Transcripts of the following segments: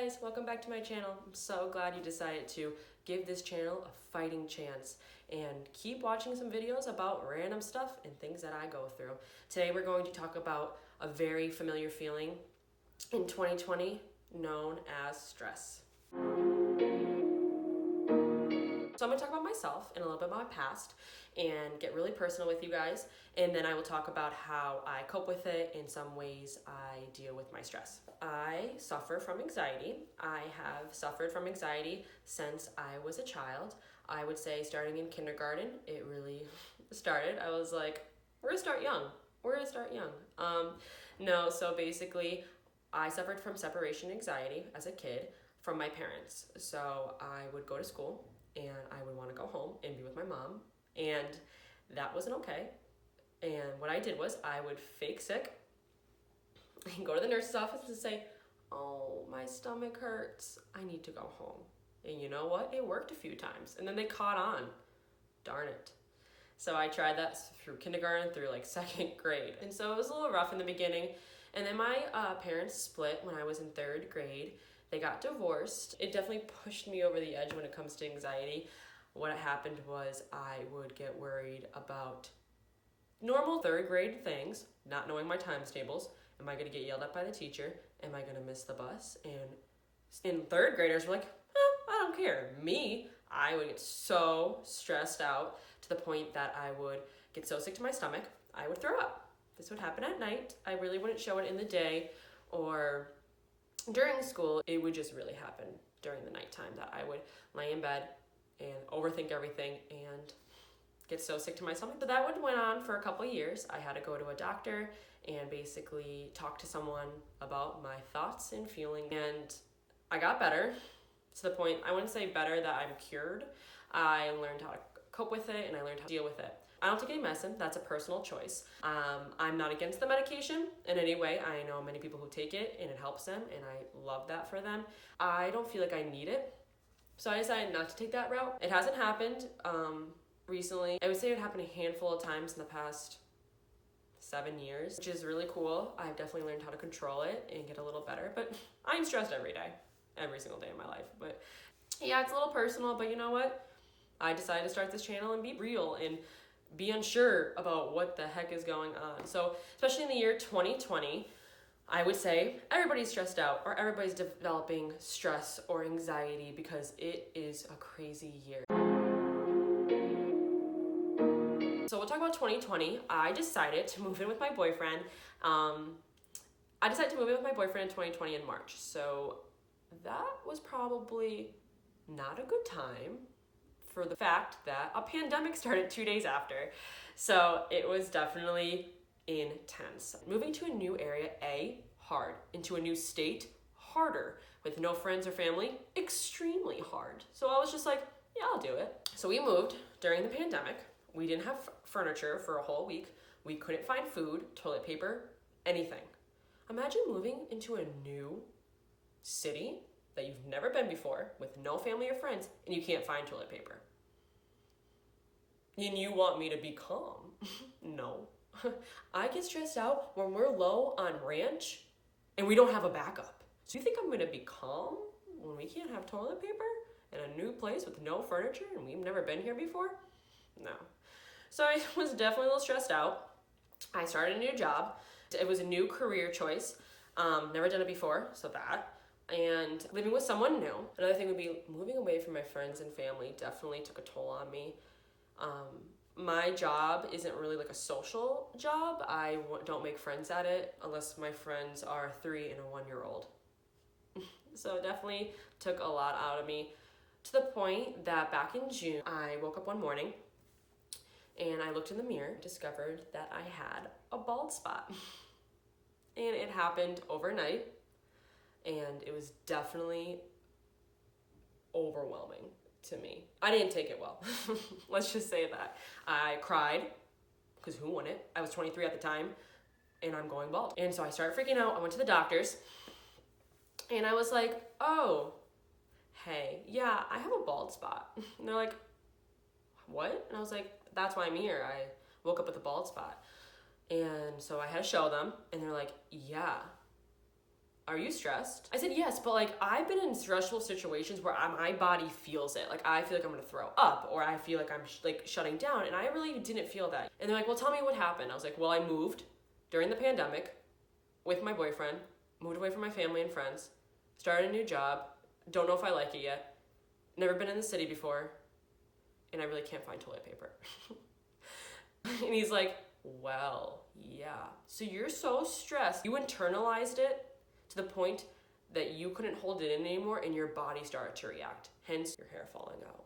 guys, welcome back to my channel. I'm so glad you decided to give this channel a fighting chance and keep watching some videos about random stuff and things that I go through. Today we're going to talk about a very familiar feeling in 2020 known as stress. So I'm going to talk about myself and a little bit about my past and get really personal with you guys, and then I will talk about how I cope with it and some ways I deal with my stress. I suffer from anxiety. I have suffered from anxiety since I was a child. I would say starting in kindergarten, it really started. I was like, we're gonna start young. No, so basically I suffered from separation anxiety as a kid from my parents. So I would go to school and I would want to go home and be with my mom, and that wasn't okay. And what I did was I would fake sick and go to the nurse's office and say, oh, my stomach hurts, I need to go home. And you know what? It worked a few times, and then they caught on. Darn it. So I tried that through kindergarten through like second grade. And so it was a little rough in the beginning. And then my parents split when I was in third grade. They got divorced. It definitely pushed me over the edge when it comes to anxiety. What happened was I would get worried about normal third grade things, not knowing my times tables. Am I gonna get yelled at by the teacher? Am I gonna miss the bus? And third graders were like, I don't care. Me, I would get so stressed out to the point that I would get so sick to my stomach, I would throw up. This would happen at night. I really wouldn't show it in the day or during school. It would just really happen during the nighttime that I would lay in bed and overthink everything and get so sick to my stomach. So that went on for a couple of years. I had to go to a doctor and basically talk to someone about my thoughts and feelings. And I got better to the point, I wouldn't say better that I'm cured. I learned how to cope with it and I learned how to deal with it. I don't take any medicine, that's a personal choice. I'm not against the medication in any way. I know many people who take it and it helps them, and I love that for them. I don't feel like I need it, so I decided not to take that route. It hasn't happened recently. I would say it happened a handful of times in the past 7 years, which is really cool. I've definitely learned how to control it and get a little better, but I'm stressed every day, every single day of my life. But yeah, it's a little personal, but you know what? I decided to start this channel and be real and be unsure about what the heck is going on. So especially in the year 2020, I would say everybody's stressed out or everybody's developing stress or anxiety because it is a crazy year. So we'll talk about 2020. I decided to move in with my boyfriend. I decided to move in with my boyfriend in 2020 in March. So that was probably not a good time for the fact that a pandemic started 2 days after. So it was definitely intense. Moving to a new area, hard. Into a new state, harder. With no friends or family, extremely hard. So I was just like, yeah, I'll do it. So we moved during the pandemic. We didn't have furniture for a whole week. We couldn't find food, toilet paper, anything. Imagine moving into a new city that you've never been before with no family or friends and you can't find toilet paper. And you want me to be calm? No. I get stressed out when we're low on ranch and we don't have a backup. So you think I'm gonna be calm when we can't have toilet paper in a new place with no furniture and we've never been here before? No. So I was definitely a little stressed out. I started a new job. It was a new career choice. Never done it before, so that. And living with someone new. Another thing would be moving away from my friends and family definitely took a toll on me. My job isn't really like a social job. I don't make friends at it unless my friends are 3 and a 1-year-old. So it definitely took a lot out of me to the point that back in June, I woke up one morning and I looked in the mirror, discovered that I had a bald spot. And it happened overnight. And it was definitely overwhelming to me. I didn't take it well. Let's just say that. I cried, because who wouldn't? I was 23 at the time, and I'm going bald. And so I started freaking out. I went to the doctors, and I was like, oh, hey, yeah, I have a bald spot. And they're like, what? And I was like, that's why I'm here. I woke up with a bald spot. And so I had to show them, and they're like, yeah, are you stressed? I said, yes, but like I've been in stressful situations where my body feels it. Like I feel like I'm gonna throw up, or I feel like I'm like shutting down, and I really didn't feel that. And they're like, well, tell me what happened. I was like, well, I moved during the pandemic with my boyfriend, moved away from my family and friends, started a new job, don't know if I like it yet, never been in the city before, and I really can't find toilet paper. And he's like, well, yeah. So you're so stressed. You internalized it to the point that you couldn't hold it in anymore and your body started to react. Hence your hair falling out.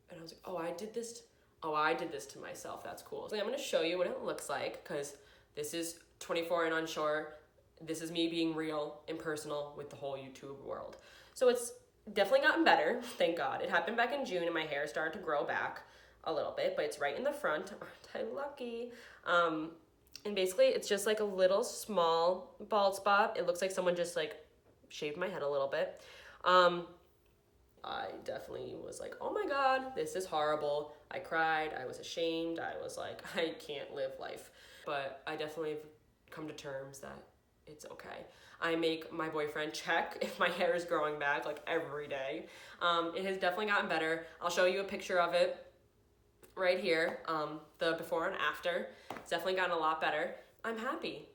And I was like, oh, I did this to myself. That's cool. So I'm gonna show you what it looks like, because this is 24 and unsure. This is me being real and personal with the whole YouTube world. So it's definitely gotten better, thank God. It happened back in June and my hair started to grow back a little bit, but it's right in the front. Aren't I lucky? And basically it's just like a little small bald spot. It looks like someone just like shaved my head a little bit. I definitely was like, oh my God, this is horrible. I cried, I was ashamed. I was like, I can't live life. But I definitely have come to terms that it's okay. I make my boyfriend check if my hair is growing back like every day. It has definitely gotten better. I'll show you a picture of it right here, the before and after. It's definitely gotten a lot better. I'm happy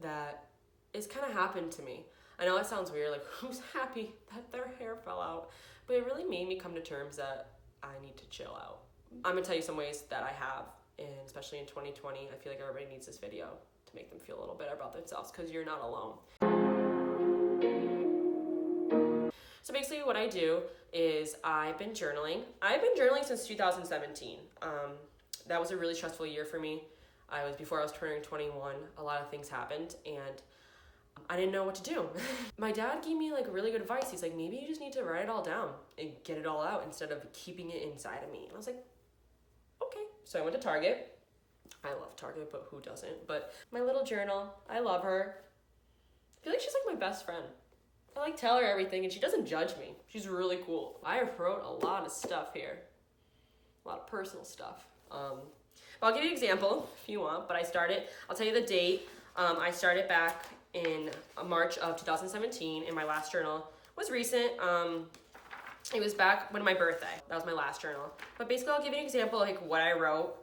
that it's kind of happened to me. I know it sounds weird, like who's happy that their hair fell out? But it really made me come to terms that I need to chill out. I'm gonna tell you some ways that I have, and especially in 2020, I feel like everybody needs this video to make them feel a little better about themselves, because you're not alone. So basically what I do is I've been journaling. I've been journaling since 2017. That was a really stressful year for me. Before I was turning 21, a lot of things happened and I didn't know what to do. My dad gave me like really good advice. He's like, maybe you just need to write it all down and get it all out instead of keeping it inside of me. And I was like, okay. So I went to Target. I love Target, but who doesn't? But my little journal, I love her. I feel like she's like my best friend. I like tell her everything and she doesn't judge me. She's really cool. I wrote a lot of stuff here. A lot of personal stuff. But I'll give you an example if you want, but I'll tell you the date. I started back in March of 2017 and my last journal was recent. It was back when my birthday. That was my last journal. But basically I'll give you an example like what I wrote.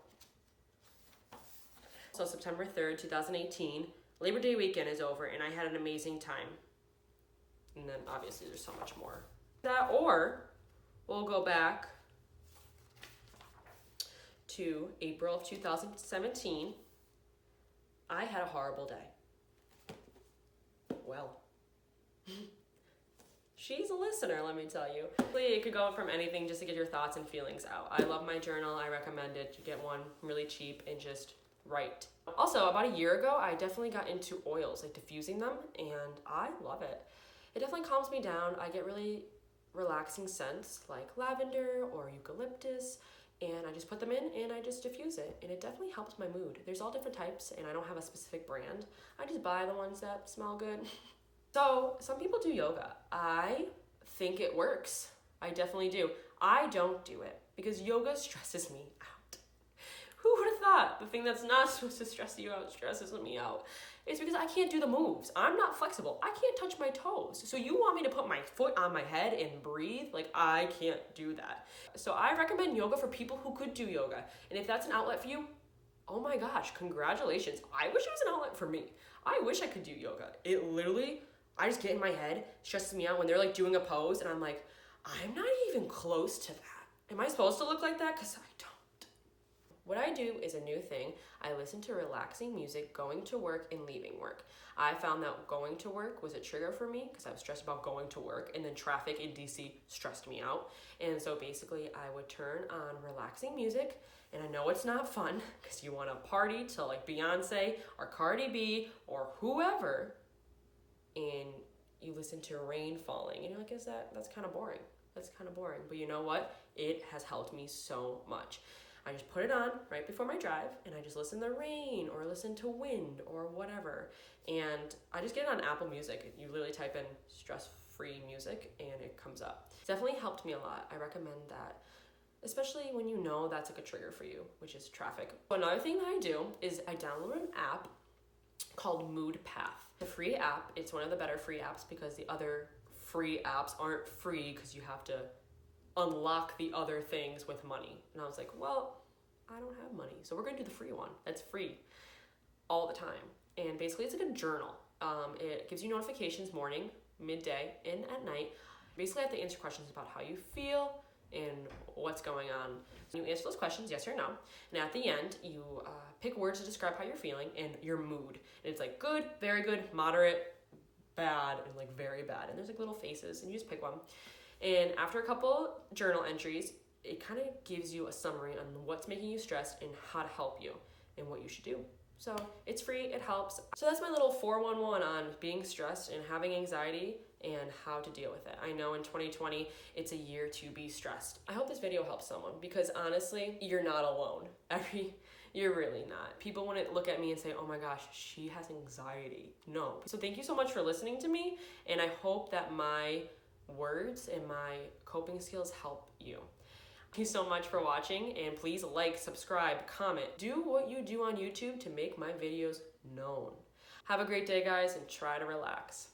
So September 3rd, 2018, Labor Day weekend is over and I had an amazing time. And then obviously there's so much more. Or we'll go back to April of 2017. I had a horrible day. Well, she's a listener, let me tell you. It could go from anything just to get your thoughts and feelings out. I love my journal. I recommend it. You get one really cheap and just write. Also, about a year ago, I definitely got into oils, like diffusing them, and I love it. It definitely calms me down. I get really relaxing scents like lavender or eucalyptus, and I just put them in and I just diffuse it, and it definitely helps my mood. There's all different types and I don't have a specific brand. I just buy the ones that smell good. So some people do yoga. I think it works. I definitely do. I don't do it because yoga stresses me out. Who would have thought the thing that's not supposed to stress you out stresses me out? It's because I can't do the moves. I'm not flexible. I can't touch my toes. So you want me to put my foot on my head and breathe? Like, I can't do that. So I recommend yoga for people who could do yoga. And if that's an outlet for you, oh my gosh, congratulations. I wish it was an outlet for me. I wish I could do yoga. It literally, I just get in my head, stresses me out when they're like doing a pose and I'm like, I'm not even close to that. Am I supposed to look like that? Because I don't. What I do is a new thing. I listen to relaxing music going to work and leaving work. I found that going to work was a trigger for me because I was stressed about going to work, and then traffic in DC stressed me out. And so basically I would turn on relaxing music, and I know it's not fun because you want to party to like Beyonce or Cardi B or whoever, and you listen to rain falling and you're like, that's kind of boring. That's kind of boring. But you know what? It has helped me so much. I just put it on right before my drive and I just listen to rain or listen to wind or whatever. And I just get it on Apple Music. You literally type in stress-free music and it comes up. It's definitely helped me a lot. I recommend that, especially when you know that's like a trigger for you, which is traffic. Another thing that I do is I download an app called Mood Path. The free app, it's one of the better free apps because the other free apps aren't free because you have to unlock the other things with money. And I was like, well, I don't have money, so we're gonna do the free one. That's free all the time. And basically it's like a journal. It gives you notifications morning, midday, and at night. Basically I have to answer questions about how you feel and what's going on. You answer those questions, yes or no. And at the end, you pick words to describe how you're feeling and your mood. And it's like good, very good, moderate, bad, and like very bad. And there's like little faces, and you just pick one. And after a couple journal entries, it kind of gives you a summary on what's making you stressed and how to help you and what you should do. So it's free, it helps. So that's my little 411 on being stressed and having anxiety and how to deal with it. I know in 2020, it's a year to be stressed. I hope this video helps someone because honestly, you're not alone. You're really not. People wouldn't look at me and say, oh my gosh, she has anxiety. No. So thank you so much for listening to me, and I hope that my words and my coping skills help you. Thank you so much for watching, and please like, subscribe, comment. Do what you do on YouTube to make my videos known. Have a great day, guys, and try to relax.